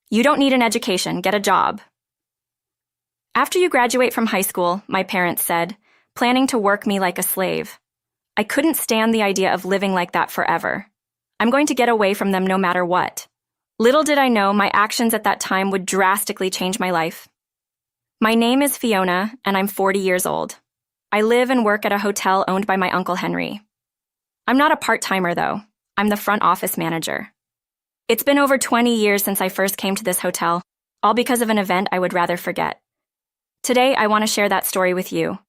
You don't need an education, get a job. After you graduate from high school, my parents said, planning to work me like a slave. I couldn't stand the idea of living like that forever. I'm going to get away from them no matter what. Little did I know my actions at that time would drastically change my life. My name is Fiona, and I'm 40 years old. I live and work at a hotel owned by my Uncle Henry. I'm not a part-timer, though. I'm the front office manager. It's been over 20 years since I first came to this hotel, all because of an event I would rather forget. Today, I want to share that story with you.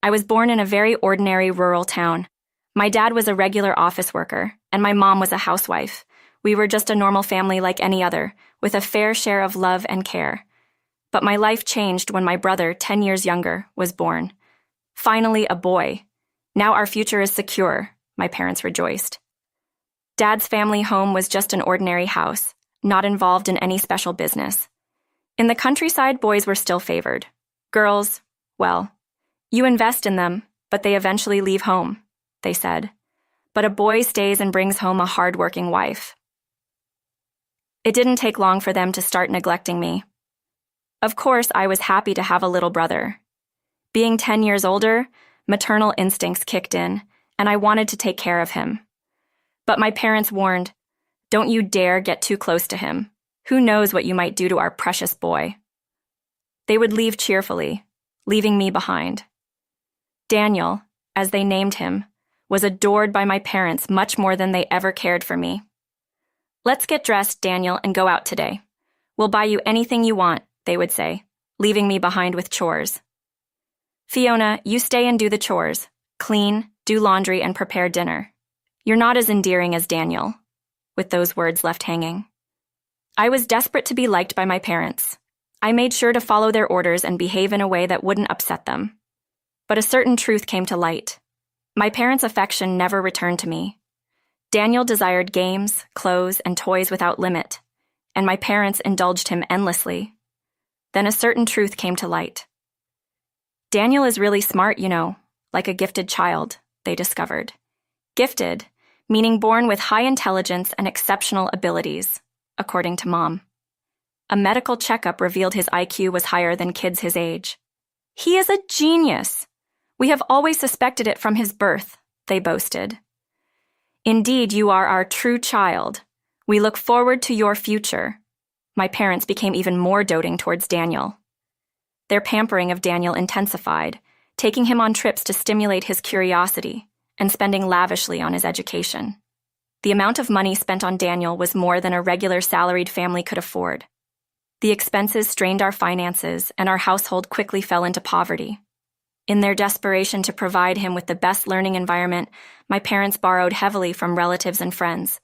I was born in a very ordinary rural town. My dad was a regular office worker, and my mom was a housewife. We were just a normal family like any other, with a fair share of love and care. But my life changed when my brother, 10 years younger, was born. Finally, a boy. Now our future is secure, my parents rejoiced. Dad's family home was just an ordinary house, not involved in any special business. In the countryside, boys were still favored. Girls, well, you invest in them, but they eventually leave home, they said. But a boy stays and brings home a hard-working wife. It didn't take long for them to start neglecting me. Of course, I was happy to have a little brother. Being 10 years older, maternal instincts kicked in, and I wanted to take care of him. But my parents warned, don't you dare get too close to him. Who knows what you might do to our precious boy? They would leave cheerfully, leaving me behind. Daniel, as they named him, was adored by my parents much more than they ever cared for me. Let's get dressed, Daniel, and go out today. We'll buy you anything you want, they would say, leaving me behind with chores. Fiona, you stay and do the chores. Clean, do laundry, and prepare dinner. You're not as endearing as Daniel, with those words left hanging. I was desperate to be liked by my parents. I made sure to follow their orders and behave in a way that wouldn't upset them. But a certain truth came to light. My parents' affection never returned to me. Daniel desired games, clothes, and toys without limit, and my parents indulged him endlessly. Then a certain truth came to light. Daniel is really smart, you know, like a gifted child, they discovered. Gifted, meaning born with high intelligence and exceptional abilities, according to Mom. A medical checkup revealed his IQ was higher than kids his age. He is a genius. We have always suspected it from his birth, they boasted. Indeed, you are our true child. We look forward to your future. My parents became even more doting towards Daniel. Their pampering of Daniel intensified, taking him on trips to stimulate his curiosity and spending lavishly on his education. The amount of money spent on Daniel was more than a regular salaried family could afford. The expenses strained our finances, and our household quickly fell into poverty. In their desperation to provide him with the best learning environment, my parents borrowed heavily from relatives and friends,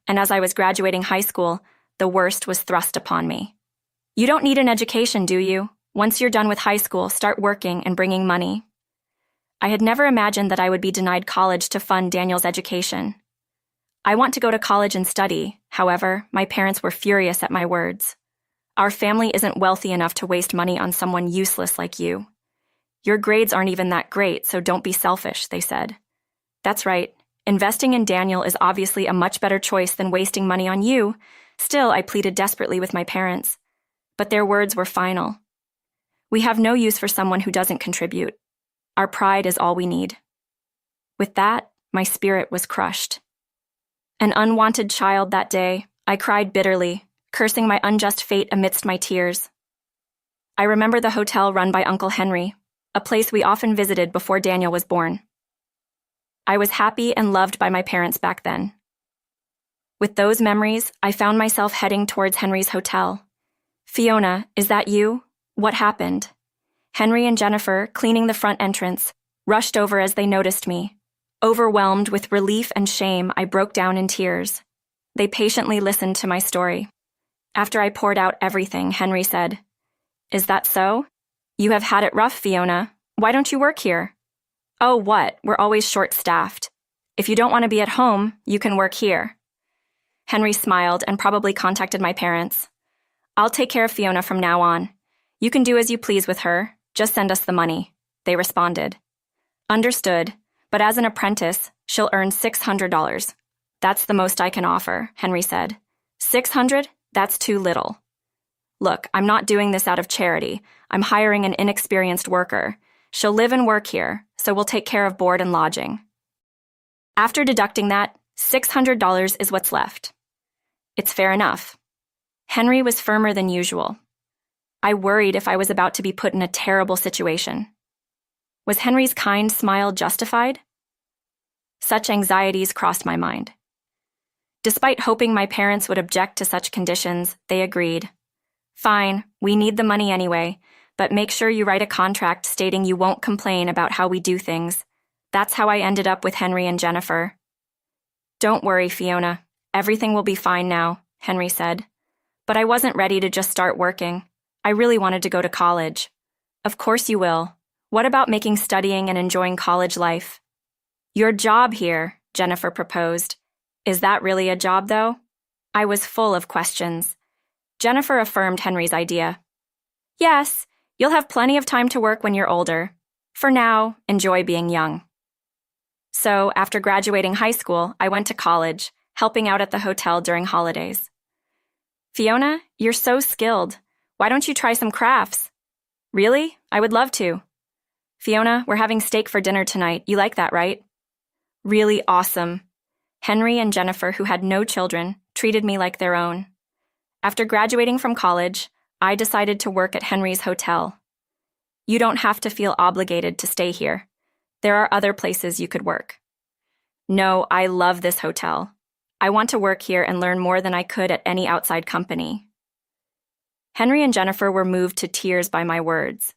and as I was graduating high school, the worst was thrust upon me. You don't need an education, do you? Once you're done with high school, start working and bringing money. I had never imagined that I would be denied college to fund Daniel's education. I want to go to college and study. However, my parents were furious at my words. Our family isn't wealthy enough to waste money on someone useless like you. Your grades aren't even that great, so don't be selfish, they said. That's right. Investing in Daniel is obviously a much better choice than wasting money on you. Still, I pleaded desperately with my parents. But their words were final. We have no use for someone who doesn't contribute. Our pride is all we need. With that, my spirit was crushed. An unwanted child that day, I cried bitterly, cursing my unjust fate amidst my tears. I remember the hotel run by Uncle Henry, a place we often visited before Daniel was born. I was happy and loved by my parents back then. With those memories, I found myself heading towards Henry's hotel. Fiona, is that you? What happened? Henry and Jennifer, cleaning the front entrance, rushed over as they noticed me. Overwhelmed with relief and shame, I broke down in tears. They patiently listened to my story. After I poured out everything, Henry said, "Is that so? You have had it rough, Fiona. Why don't you work here?" "Oh, what? We're always short-staffed. If you don't want to be at home, you can work here." Henry smiled and probably contacted my parents. "I'll take care of Fiona from now on. You can do as you please with her. Just send us the money," they responded. "Understood, but as an apprentice, she'll earn $600. "That's the most I can offer," Henry said. "600? That's too little." Look, I'm not doing this out of charity. I'm hiring an inexperienced worker. She'll live and work here, so we'll take care of board and lodging. After deducting that, $600 is what's left. It's fair enough. Henry was firmer than usual. I worried if I was about to be put in a terrible situation. Was Henry's kind smile justified? Such anxieties crossed my mind. Despite hoping my parents would object to such conditions, they agreed. Fine, we need the money anyway, but make sure you write a contract stating you won't complain about how we do things. That's how I ended up with Henry and Jennifer. Don't worry, Fiona. Everything will be fine now, Henry said. But I wasn't ready to just start working. I really wanted to go to college. Of course you will. What about making studying and enjoying college life? Your job here, Jennifer proposed. Is that really a job, though? I was full of questions. Jennifer affirmed Henry's idea. Yes, you'll have plenty of time to work when you're older. For now, enjoy being young. So, after graduating high school, I went to college, helping out at the hotel during holidays. Fiona, you're so skilled. Why don't you try some crafts? Really? I would love to. Fiona, we're having steak for dinner tonight. You like that, right? Really awesome. Henry and Jennifer, who had no children, treated me like their own. After graduating from college, I decided to work at Henry's hotel. You don't have to feel obligated to stay here. There are other places you could work. No, I love this hotel. I want to work here and learn more than I could at any outside company. Henry and Jennifer were moved to tears by my words.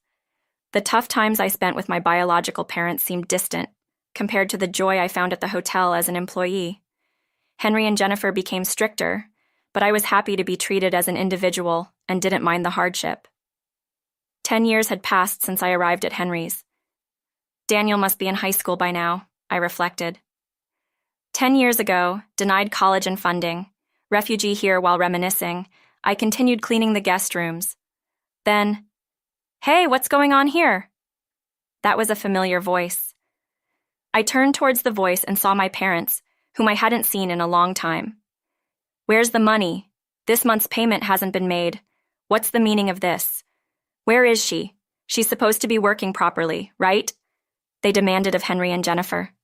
The tough times I spent with my biological parents seemed distant compared to the joy I found at the hotel as an employee. Henry and Jennifer became stricter, but I was happy to be treated as an individual and didn't mind the hardship. 10 years had passed since I arrived at Henry's. Daniel must be in high school by now, I reflected. 10 years ago, denied college and funding, refugee here while reminiscing, I continued cleaning the guest rooms. Then, "Hey, what's going on here?" That was a familiar voice. I turned towards the voice and saw my parents, whom I hadn't seen in a long time. "Where's the money? This month's payment hasn't been made. What's the meaning of this? Where is she? She's supposed to be working properly, right?" They demanded of Henry and Jennifer.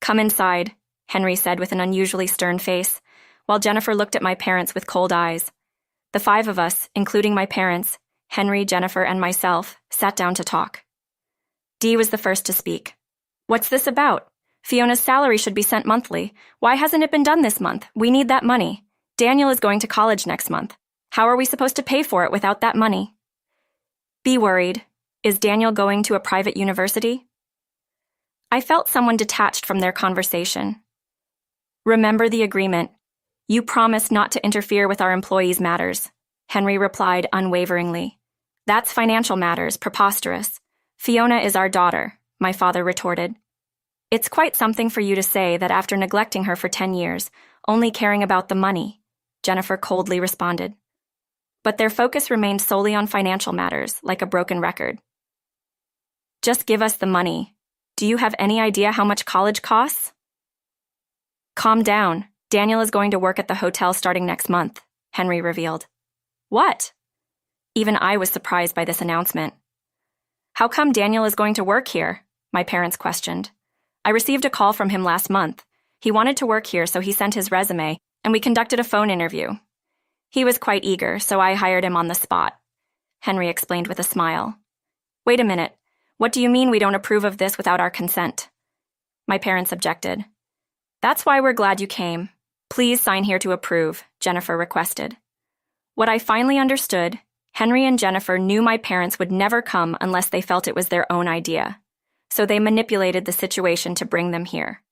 "Come inside," Henry said with an unusually stern face, while Jennifer looked at my parents with cold eyes. The 5 of us, including my parents, Henry, Jennifer, and myself, sat down to talk. Dee was the first to speak. "What's this about? Fiona's salary should be sent monthly. Why hasn't it been done this month? We need that money. Daniel is going to college next month. How are we supposed to pay for it without that money?" "Be worried. Is Daniel going to a private university?" I felt someone detached from their conversation. "Remember the agreement. You promised not to interfere with our employees' matters," Henry replied unwaveringly. "That's financial matters, preposterous. Fiona is our daughter," my father retorted. "It's quite something for you to say that after neglecting her for 10 years, only caring about the money," Jennifer coldly responded. But their focus remained solely on financial matters, like a broken record. "Just give us the money. Do you have any idea how much college costs?" "Calm down. Daniel is going to work at the hotel starting next month," Henry revealed. "What?" Even I was surprised by this announcement. "How come Daniel is going to work here?" my parents questioned. "I received a call from him last month. He wanted to work here, so he sent his resume, and we conducted a phone interview. He was quite eager, so I hired him on the spot," Henry explained with a smile. "Wait a minute. What do you mean we don't approve of this without our consent?" My parents objected. "That's why we're glad you came. Please sign here to approve," Jennifer requested. What I finally understood, Henry and Jennifer knew my parents would never come unless they felt it was their own idea, so they manipulated the situation to bring them here.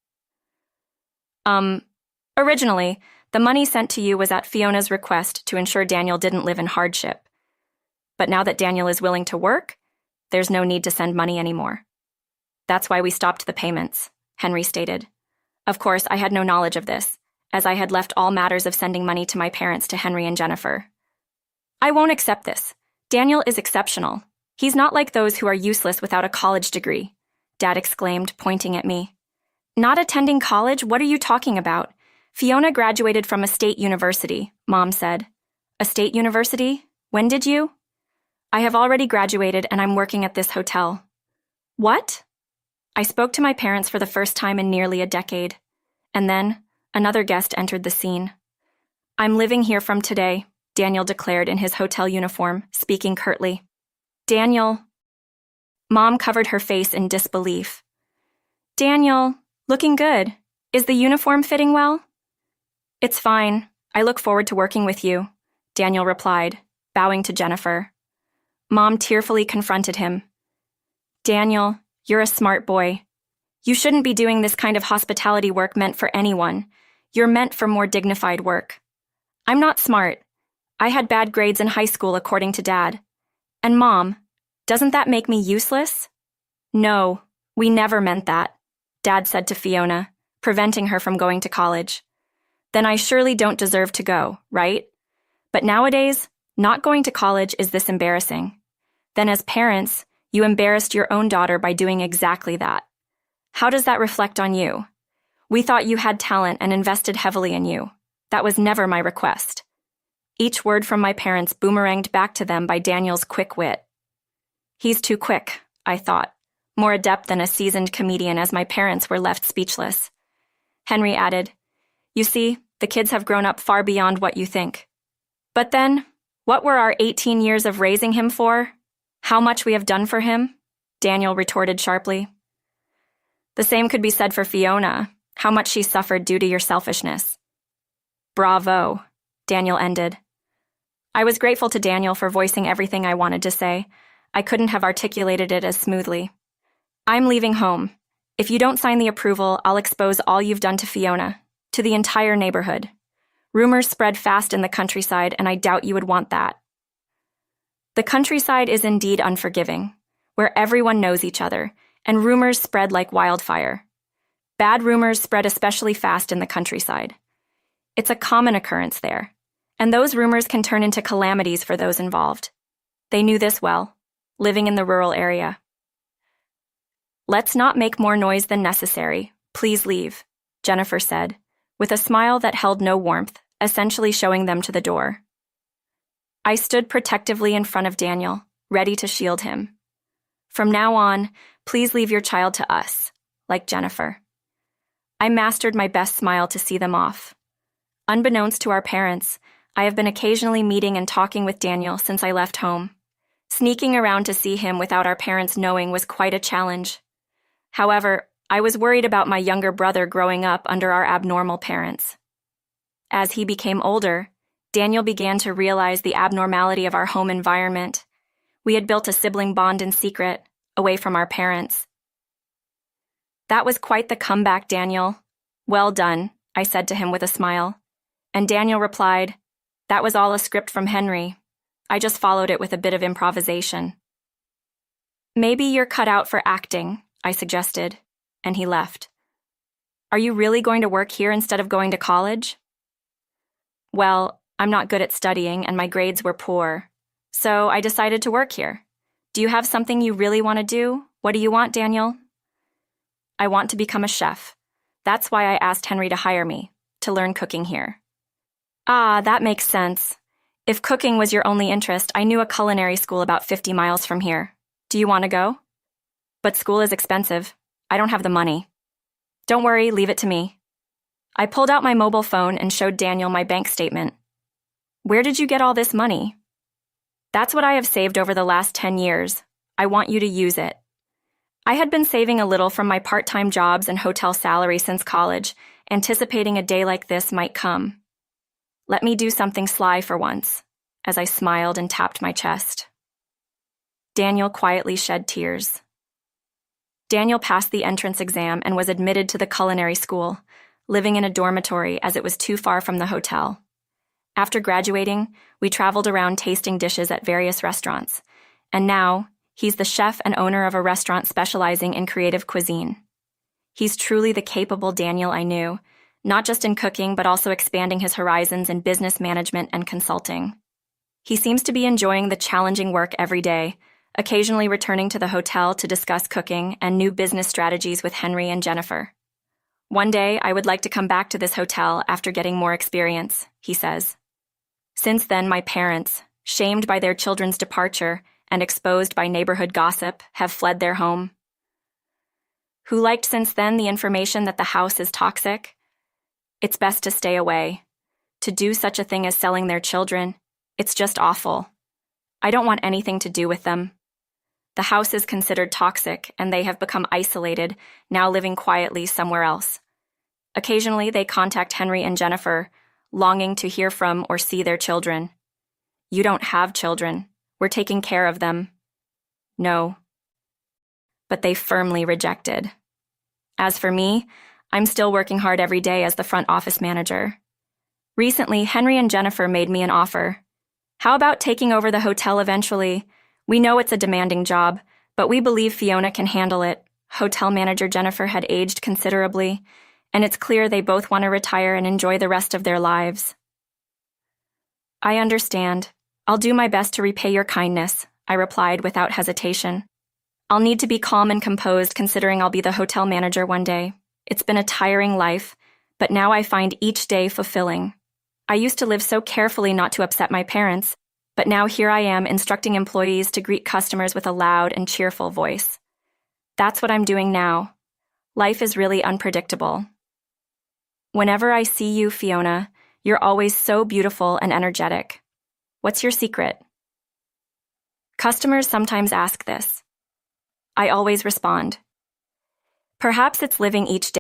Originally, the money sent to you was at Fiona's request to ensure Daniel didn't live in hardship. But now that Daniel is willing to work, there's no need to send money anymore. That's why we stopped the payments," Henry stated. Of course, I had no knowledge of this, as I had left all matters of sending money to my parents to Henry and Jennifer. "I won't accept this. Daniel is exceptional. He's not like those who are useless without a college degree," Dad exclaimed, pointing at me. "Not attending college? What are you talking about? Fiona graduated from a state university," Mom said. "A state university? When did you? I have already graduated and I'm working at this hotel. What? I spoke to my parents for the first time in nearly a decade. And then, another guest entered the scene. I'm living here from today, Daniel declared in his hotel uniform, speaking curtly. Daniel. Mom covered her face in disbelief. Daniel, looking good. Is the uniform fitting well? It's fine. I look forward to working with you, Daniel replied, bowing to Jennifer. Mom tearfully confronted him. Daniel, you're a smart boy. You shouldn't be doing this kind of hospitality work meant for anyone. You're meant for more dignified work. I'm not smart. I had bad grades in high school according to Dad. And Mom, doesn't that make me useless? No, we never meant that, Dad said to Fiona, preventing her from going to college. Then I surely don't deserve to go, right? But nowadays, not going to college is this embarrassing. Then as parents, you embarrassed your own daughter by doing exactly that. How does that reflect on you? We thought you had talent and invested heavily in you. That was never my request. Each word from my parents boomeranged back to them by Daniel's quick wit. He's too quick, I thought, more adept than a seasoned comedian as my parents were left speechless. Henry added, You see, the kids have grown up far beyond what you think. But then, what were our 18 years of raising him for? How much we have done for him? Daniel retorted sharply. The same could be said for Fiona, how much she suffered due to your selfishness. Bravo, Daniel ended. I was grateful to Daniel for voicing everything I wanted to say. I couldn't have articulated it as smoothly. I'm leaving home. If you don't sign the approval, I'll expose all you've done to Fiona, to the entire neighborhood. Rumors spread fast in the countryside, and I doubt you would want that. The countryside is indeed unforgiving, where everyone knows each other, and rumors spread like wildfire. Bad rumors spread especially fast in the countryside. It's a common occurrence there, and those rumors can turn into calamities for those involved. They knew this well, living in the rural area. Let's not make more noise than necessary. Please leave, Jennifer said, with a smile that held no warmth, essentially showing them to the door. I stood protectively in front of Daniel, ready to shield him. From now on, please leave your child to us, like Jennifer. I mastered my best smile to see them off. Unbeknownst to our parents, I have been occasionally meeting and talking with Daniel since I left home. Sneaking around to see him without our parents knowing was quite a challenge. However, I was worried about my younger brother growing up under our abnormal parents. As he became older, Daniel began to realize the abnormality of our home environment. We had built a sibling bond in secret, away from our parents. That was quite the comeback, Daniel. Well done, I said to him with a smile. And Daniel replied, That was all a script from Henry. I just followed it with a bit of improvisation. Maybe you're cut out for acting, I suggested, and he left. Are you really going to work here instead of going to college? Well, I'm not good at studying and my grades were poor, so I decided to work here. Do you have something you really want to do? What do you want, Daniel? I want to become a chef. That's why I asked Henry to hire me, to learn cooking here. Ah, that makes sense. If cooking was your only interest, I knew a culinary school about 50 miles from here. Do you want to go? But school is expensive. I don't have the money. Don't worry, leave it to me. I pulled out my mobile phone and showed Daniel my bank statement. Where did you get all this money? That's what I have saved over the last 10 years. I want you to use it. I had been saving a little from my part-time jobs and hotel salary since college, anticipating a day like this might come. Let me do something sly for once, as I smiled and tapped my chest. Daniel quietly shed tears. Daniel passed the entrance exam and was admitted to the culinary school, living in a dormitory as it was too far from the hotel. After graduating, we traveled around tasting dishes at various restaurants, and now he's the chef and owner of a restaurant specializing in creative cuisine. He's truly the capable Daniel I knew, not just in cooking but also expanding his horizons in business management and consulting. He seems to be enjoying the challenging work every day, occasionally returning to the hotel to discuss cooking and new business strategies with Henry and Jennifer. One day, I would like to come back to this hotel after getting more experience, he says. Since then, my parents, shamed by their children's departure and exposed by neighborhood gossip, have fled their home. Who liked since then the information that the house is toxic? It's best to stay away. To do such a thing as selling their children, it's just awful. I don't want anything to do with them. The house is considered toxic, and they have become isolated, now living quietly somewhere else. Occasionally, they contact Henry and Jennifer, longing to hear from or see their children. You don't have children. We're taking care of them. No. But they firmly rejected. As for me, I'm still working hard every day as the front office manager. Recently, Henry and Jennifer made me an offer. How about taking over the hotel eventually? We know it's a demanding job, but we believe Fiona can handle it. Hotel manager Jennifer had aged considerably, and it's clear they both want to retire and enjoy the rest of their lives. I understand. I'll do my best to repay your kindness, I replied without hesitation. I'll need to be calm and composed considering I'll be the hotel manager one day. It's been a tiring life, but now I find each day fulfilling. I used to live so carefully not to upset my parents, but now here I am instructing employees to greet customers with a loud and cheerful voice. That's what I'm doing now. Life is really unpredictable. Whenever I see you, Fiona, you're always so beautiful and energetic. What's your secret? Customers sometimes ask this. I always respond. Perhaps it's living each day